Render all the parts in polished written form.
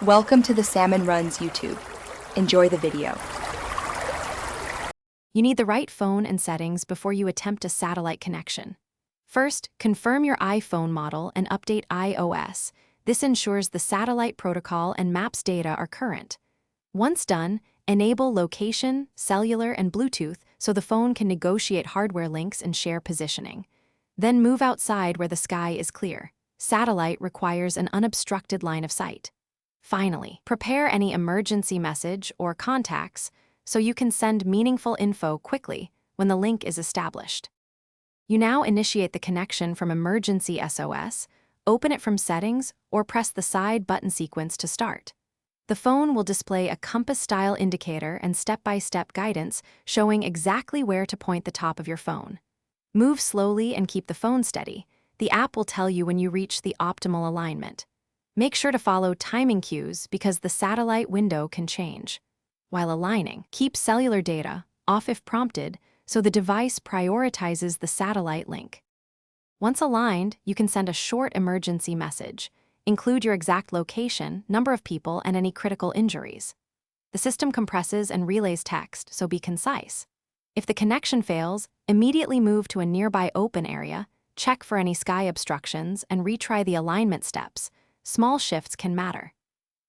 Welcome to the Salmon Runs YouTube. Enjoy the video. You need the right phone and settings before you attempt a satellite connection. First, confirm your iPhone model and update iOS. This ensures the satellite protocol and maps data are current. Once done, enable location, cellular, and Bluetooth so the phone can negotiate hardware links and share positioning. Then move outside where the sky is clear. Satellite requires an unobstructed line of sight. Finally, prepare any emergency message or contacts so you can send meaningful info quickly when the link is established. You now initiate the connection from Emergency SOS, open it from Settings, or press the side button sequence to start. The phone will display a compass-style indicator and step-by-step guidance showing exactly where to point the top of your phone. Move slowly and keep the phone steady. The app will tell you when you reach the optimal alignment. Make sure to follow timing cues because the satellite window can change. While aligning, keep cellular data off if prompted so the device prioritizes the satellite link. Once aligned, you can send a short emergency message. Include your exact location, number of people, and any critical injuries. The system compresses and relays text, so be concise. If the connection fails, immediately move to a nearby open area, check for any sky obstructions, and retry the alignment steps. Small shifts can matter.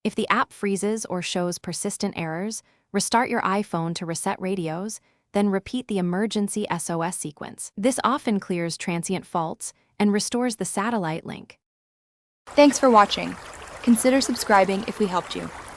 If the app freezes or shows persistent errors, restart your iPhone to reset radios, then repeat the emergency SOS sequence. This often clears transient faults and restores the satellite link. Thanks for watching. Consider subscribing if we helped you.